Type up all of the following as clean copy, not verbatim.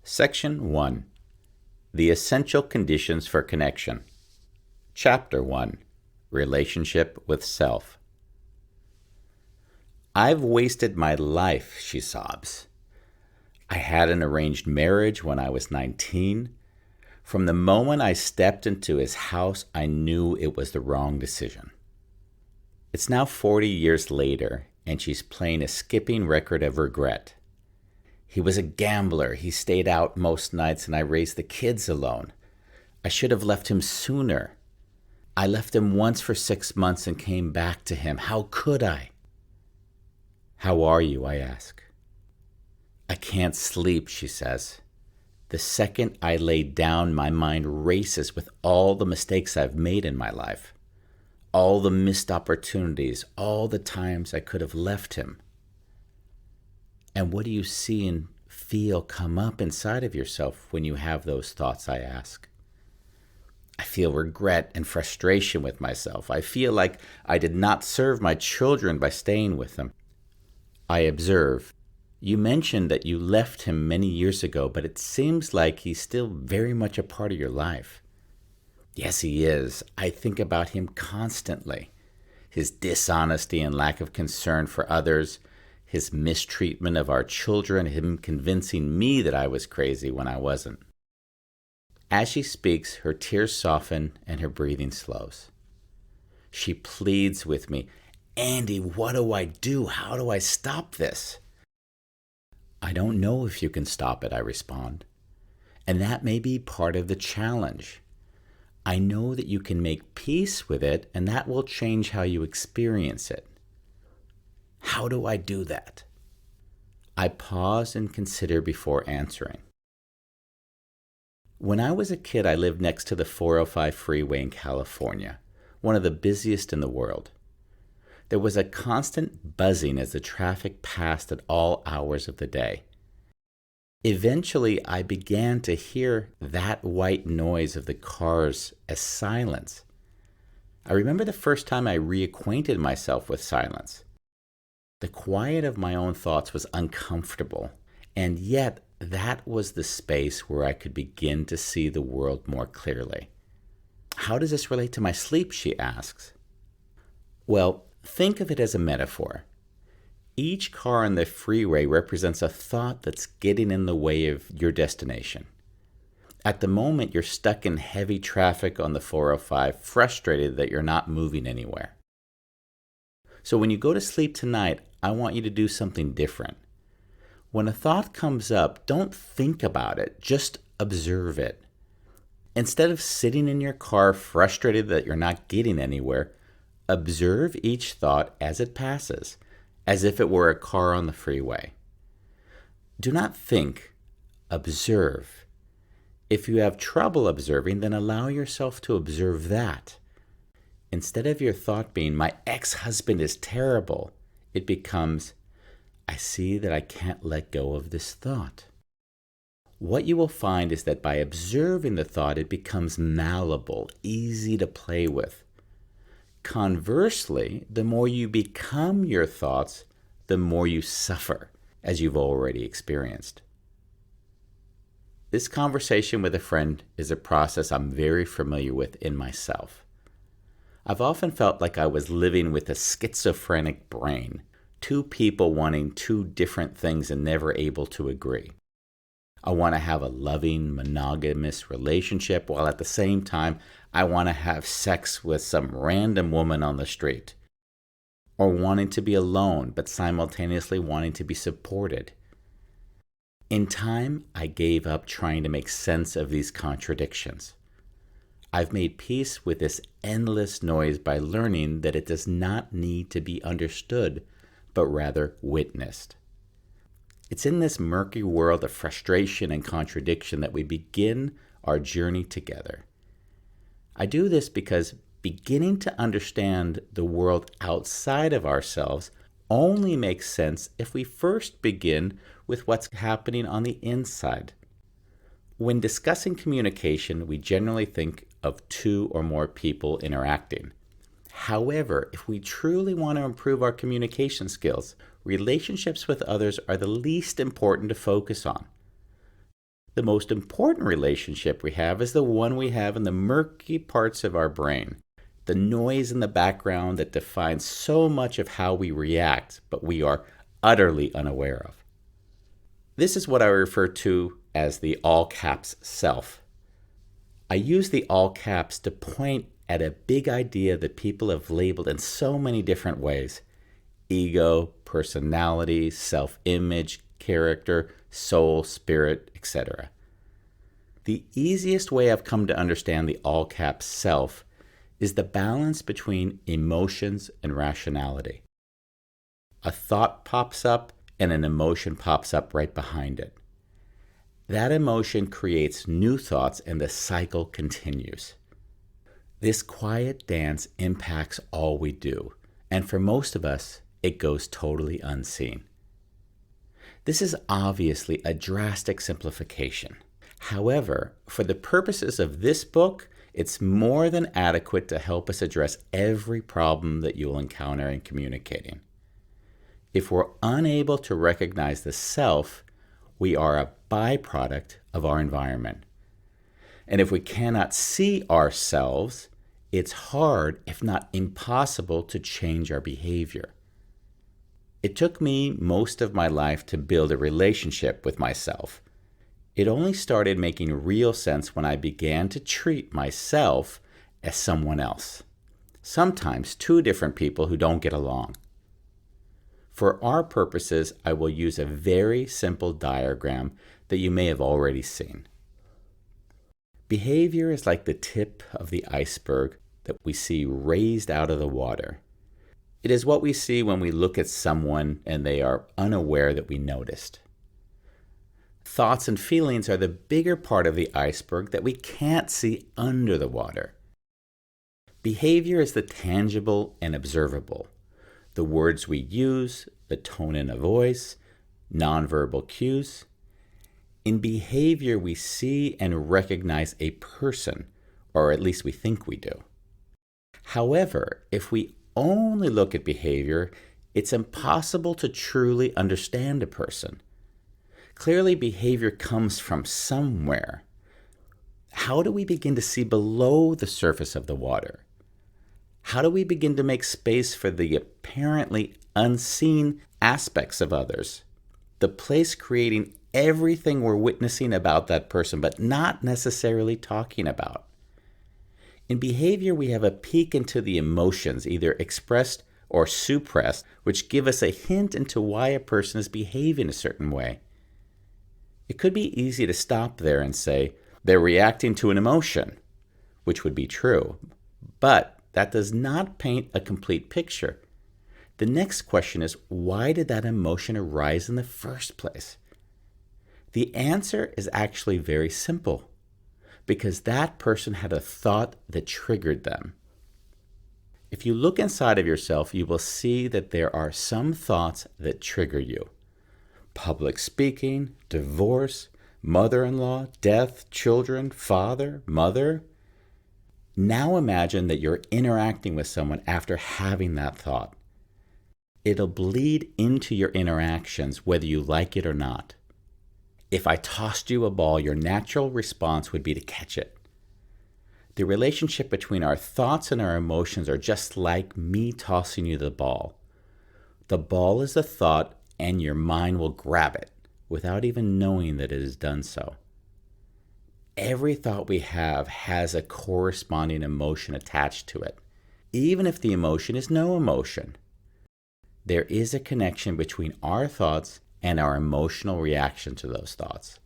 Section 1. The Essential Conditions for Connection. Chapter 1. Relationship with Self. I've wasted my life, she sobs. I had an arranged marriage when I was 19. From the moment I stepped into his house, I knew it was the wrong decision. It's now 40 years later, and she's playing a skipping record of regret. He was a gambler. He stayed out most nights, and I raised the kids alone. I should have left him sooner. I left him once for 6 months and came back to him. How could I? How are you? I ask. I can't sleep, she says. The second I lay down, my mind races with all the mistakes I've made in my life, all the missed opportunities, all the times I could have left him. And what do you see and feel come up inside of yourself when you have those thoughts, I ask. I feel regret and frustration with myself. I feel like I did not serve my children by staying with them. I observe. You mentioned that you left him many years ago, but it seems like he's still very much a part of your life. Yes, he is. I think about him constantly. His dishonesty and lack of concern for others, his mistreatment of our children, him convincing me that I was crazy when I wasn't. As she speaks, her tears soften and her breathing slows. She pleads with me, Andy, what do I do? How do I stop this? I don't know if you can stop it, I respond. And that may be part of the challenge. I know that you can make peace with it, and that will change how you experience it. How do I do that? I pause and consider before answering. When I was a kid, I lived next to the 405 freeway in California, one of the busiest in the world. There was a constant buzzing as the traffic passed at all hours of the day. Eventually, I began to hear that white noise of the cars as silence. I remember the first time I reacquainted myself with silence. The quiet of my own thoughts was uncomfortable, and yet that was the space where I could begin to see the world more clearly. How does this relate to my sleep, she asks. Well, think of it as a metaphor. Each car on the freeway represents a thought that's getting in the way of your destination. At the moment, you're stuck in heavy traffic on the 405, frustrated that you're not moving anywhere. So when you go to sleep tonight, I want you to do something different. When a thought comes up, don't think about it, just observe it. Instead of sitting in your car frustrated that you're not getting anywhere, observe each thought as it passes, as if it were a car on the freeway. Do not think, observe. If you have trouble observing, then allow yourself to observe that. Instead of your thought being, my ex-husband is terrible, it becomes, I see that I can't let go of this thought. What you will find is that by observing the thought, it becomes malleable, easy to play with. Conversely, the more you become your thoughts, the more you suffer, as you've already experienced. This conversation with a friend is a process I'm very familiar with in myself. I've often felt like I was living with a schizophrenic brain, two people wanting two different things and never able to agree. I want to have a loving, monogamous relationship, while at the same time, I want to have sex with some random woman on the street. Or wanting to be alone, but simultaneously wanting to be supported. In time, I gave up trying to make sense of these contradictions. I've made peace with this endless noise by learning that it does not need to be understood, but rather witnessed. It's in this murky world of frustration and contradiction that we begin our journey together. I do this because beginning to understand the world outside of ourselves only makes sense if we first begin with what's happening on the inside. When discussing communication, we generally think of two or more people interacting. However, if we truly want to improve our communication skills, relationships with others are the least important to focus on. The most important relationship we have is the one we have in the murky parts of our brain, the noise in the background that defines so much of how we react, but we are utterly unaware of. This is what I refer to as the all caps self. I use the all caps to point at a big idea that people have labeled in so many different ways: ego, personality, self-image, character, soul, spirit, etc. The easiest way I've come to understand the all caps self is the balance between emotions and rationality. A thought pops up and an emotion pops up right behind it. That emotion creates new thoughts and the cycle continues. This quiet dance impacts all we do, and for most of us, it goes totally unseen. This is obviously a drastic simplification. However, for the purposes of this book, it's more than adequate to help us address every problem that you'll encounter in communicating. If we're unable to recognize the self, we are a byproduct of our environment. And if we cannot see ourselves, it's hard, if not impossible, to change our behavior. It took me most of my life to build a relationship with myself. It only started making real sense when I began to treat myself as someone else, sometimes two different people who don't get along. For our purposes, I will use a very simple diagram that you may have already seen. Behavior is like the tip of the iceberg that we see raised out of the water. It is what we see when we look at someone and they are unaware that we noticed. Thoughts and feelings are the bigger part of the iceberg that we can't see under the water. Behavior is the tangible and observable. The words we use, the tone in a voice, nonverbal cues. In behavior, we see and recognize a person, or at least we think we do. However, if we only look at behavior, it's impossible to truly understand a person. Clearly, behavior comes from somewhere. How do we begin to see below the surface of the water? How do we begin to make space for the apparently unseen aspects of others? The place creating everything we're witnessing about that person, but not necessarily talking about. In behavior, we have a peek into the emotions, either expressed or suppressed, which give us a hint into why a person is behaving a certain way. It could be easy to stop there and say, they're reacting to an emotion, which would be true, but that does not paint a complete picture. The next question is, why did that emotion arise in the first place? The answer is actually very simple, because that person had a thought that triggered them. If you look inside of yourself, you will see that there are some thoughts that trigger you. Public speaking, divorce, mother-in-law, death, children, father, mother. Now imagine that you're interacting with someone after having that thought. It'll bleed into your interactions whether you like it or not. If I tossed you a ball, your natural response would be to catch it. The relationship between our thoughts and our emotions are just like me tossing you the ball. The ball is the thought, and your mind will grab it without even knowing that it has done so. Every thought we have has a corresponding emotion attached to it, even if the emotion is no emotion. There is a connection between our thoughts and our emotional reaction to those thoughts.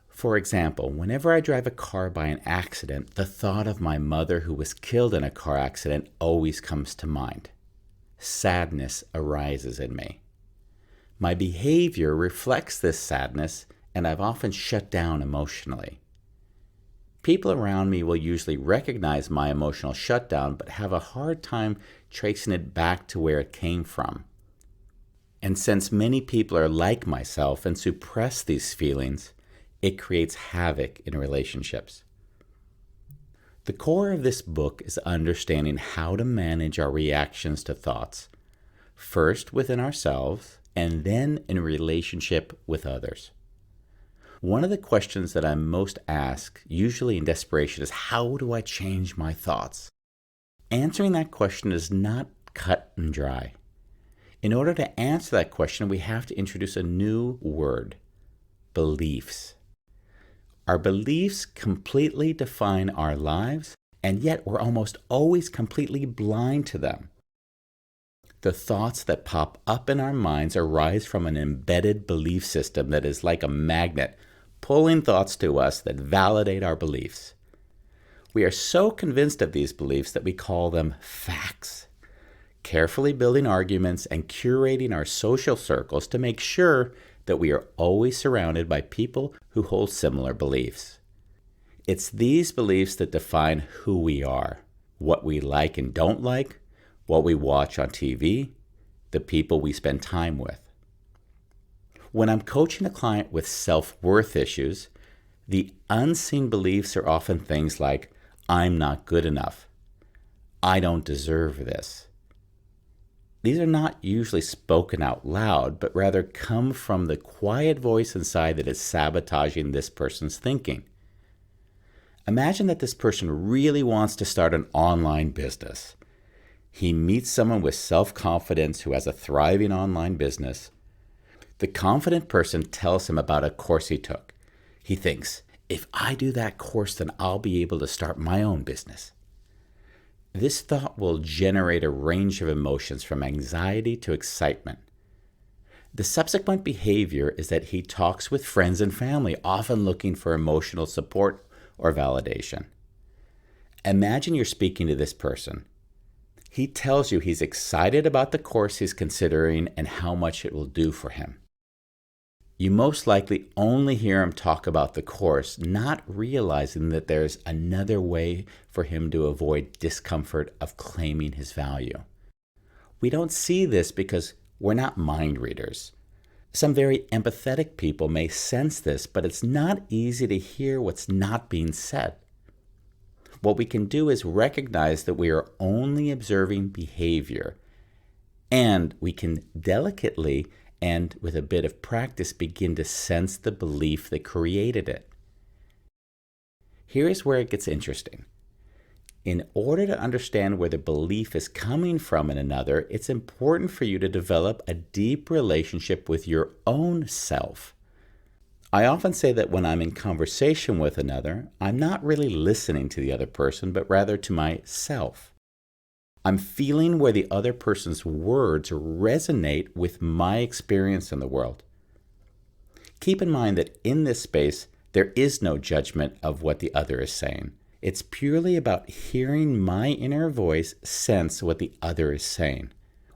For example, whenever I drive a car by an accident, the thought of my mother who was killed in a car accident always comes to mind. Sadness arises in me. My behavior reflects this sadness, and I've often shut down emotionally. People around me will usually recognize my emotional shutdown, but have a hard time tracing it back to where it came from. And since many people are like myself and suppress these feelings, it creates havoc in relationships. The core of this book is understanding how to manage our reactions to thoughts, first within ourselves and then in relationship with others. One of the questions that I'm most asked, usually in desperation, is how do I change my thoughts? Answering that question is not cut and dry. In order to answer that question, we have to introduce a new word: beliefs. Our beliefs completely define our lives, and yet we're almost always completely blind to them. The thoughts that pop up in our minds arise from an embedded belief system that is like a magnet, pulling thoughts to us that validate our beliefs. We are so convinced of these beliefs that we call them facts, carefully building arguments and curating our social circles to make sure that we are always surrounded by people who hold similar beliefs. It's these beliefs that define who we are, what we like and don't like, what we watch on TV, the people we spend time with. When I'm coaching a client with self-worth issues, the unseen beliefs are often things like, I'm not good enough. I don't deserve this. These are not usually spoken out loud, but rather come from the quiet voice inside that is sabotaging this person's thinking. Imagine that this person really wants to start an online business. He meets someone with self-confidence who has a thriving online business. The confident person tells him about a course he took. He thinks, if I do that course, then I'll be able to start my own business. This thought will generate a range of emotions from anxiety to excitement. The subsequent behavior is that he talks with friends and family, often looking for emotional support or validation. Imagine you're speaking to this person. He tells you he's excited about the course he's considering and how much it will do for him. You most likely only hear him talk about the course, not realizing that there's another way for him to avoid discomfort of claiming his value. We don't see this because we're not mind readers. Some very empathetic people may sense this, but it's not easy to hear what's not being said. What we can do is recognize that we are only observing behavior, and we can delicately and with a bit of practice begin to sense the belief that created it. Here's where it gets interesting. In order to understand where the belief is coming from in another, it's important for you to develop a deep relationship with your own self. I often say that when I'm in conversation with another, I'm not really listening to the other person, but rather to myself. I'm feeling where the other person's words resonate with my experience in the world. Keep in mind that in this space, there is no judgment of what the other is saying. It's purely about hearing my inner voice sense what the other is saying.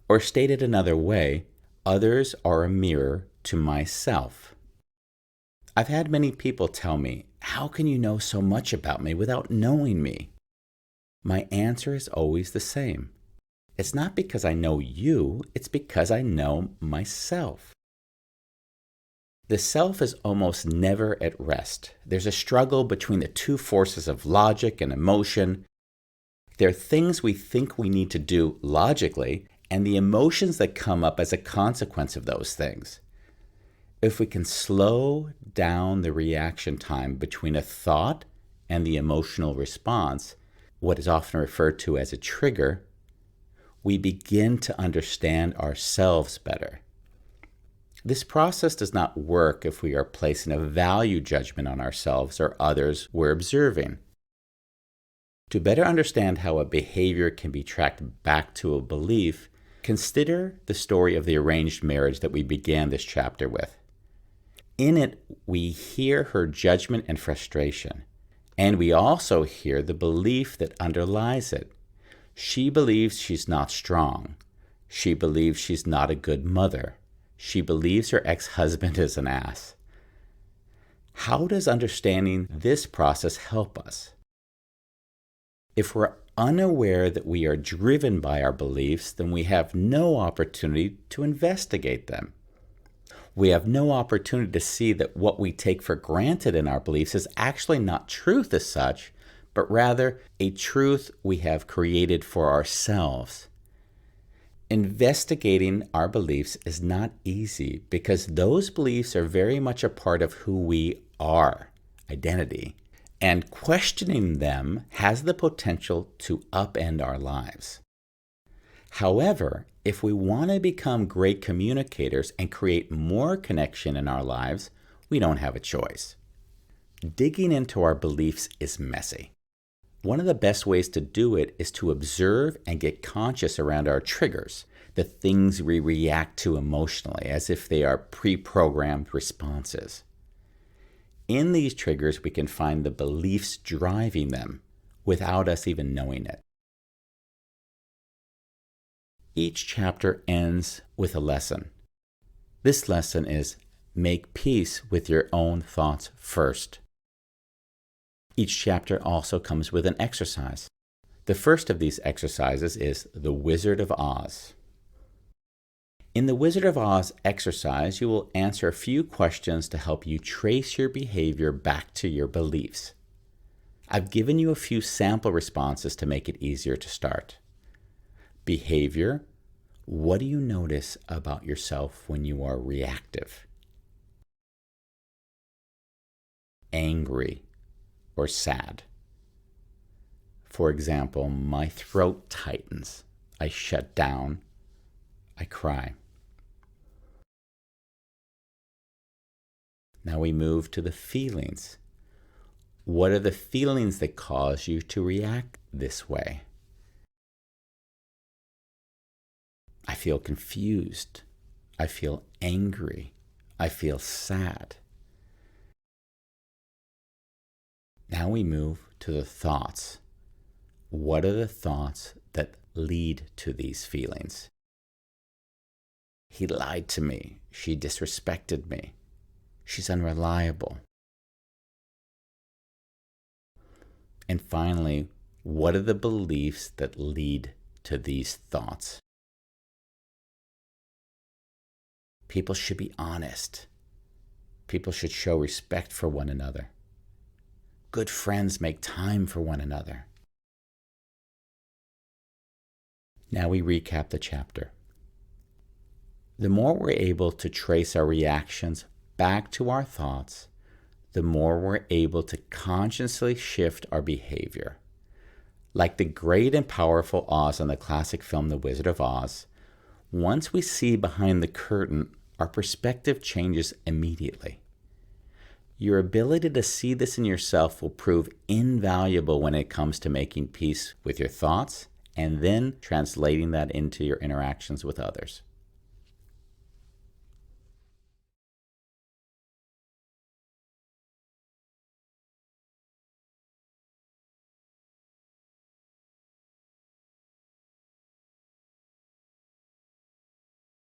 Or stated another way, others are a mirror to myself. I've had many people tell me, how can you know so much about me without knowing me? My answer is always the same. It's not because I know you, it's because I know myself. The self is almost never at rest. There's a struggle between the two forces of logic and emotion. There are things we think we need to do logically, and the emotions that come up as a consequence of those things. If we can slow down the reaction time between a thought and the emotional response, what is often referred to as a trigger, we begin to understand ourselves better. This process does not work if we are placing a value judgment on ourselves or others we're observing. To better understand how a behavior can be tracked back to a belief, consider the story of the arranged marriage that we began this chapter with. In it, we hear her judgment and frustration, and we also hear the belief that underlies it. She believes she's not strong. She believes she's not a good mother. She believes her ex-husband is an ass. How does understanding this process help us? If we're unaware that we are driven by our beliefs, then we have no opportunity to investigate them. We have no opportunity to see that what we take for granted in our beliefs is actually not truth as such, but rather a truth we have created for ourselves. Investigating our beliefs is not easy because those beliefs are very much a part of who we our identity, and questioning them has the potential to upend our lives. However, if we want to become great communicators and create more connection in our lives, we don't have a choice. Digging into our beliefs is messy. One of the best ways to do it is to observe and get conscious around our triggers, the things we react to emotionally, as if they are pre-programmed responses. In these triggers, we can find the beliefs driving them without us even knowing it. Each chapter ends with a lesson. This lesson is make peace with your own thoughts first. Each chapter also comes with an exercise. The first of these exercises is the Wizard of Oz. In the Wizard of Oz exercise, you will answer a few questions to help you trace your behavior back to your beliefs. I've given you a few sample responses to make it easier to start. Behavior: what do you notice about yourself when you are reactive? Angry or sad. For example, my throat tightens, I shut down, I cry. Now we move to the feelings. What are the feelings that cause you to react this way? I feel confused. I feel angry. I feel sad. Now we move to the thoughts. What are the thoughts that lead to these feelings? He lied to me. She disrespected me. She's unreliable. And finally, what are the beliefs that lead to these thoughts? People should be honest. People should show respect for one another. Good friends make time for one another. Now we recap the chapter. The more we're able to trace our reactions back to our thoughts, the more we're able to consciously shift our behavior. Like the great and powerful Oz in the classic film The Wizard of Oz, once we see behind the curtain, our perspective changes immediately. Your ability to see this in yourself will prove invaluable when it comes to making peace with your thoughts and then translating that into your interactions with others.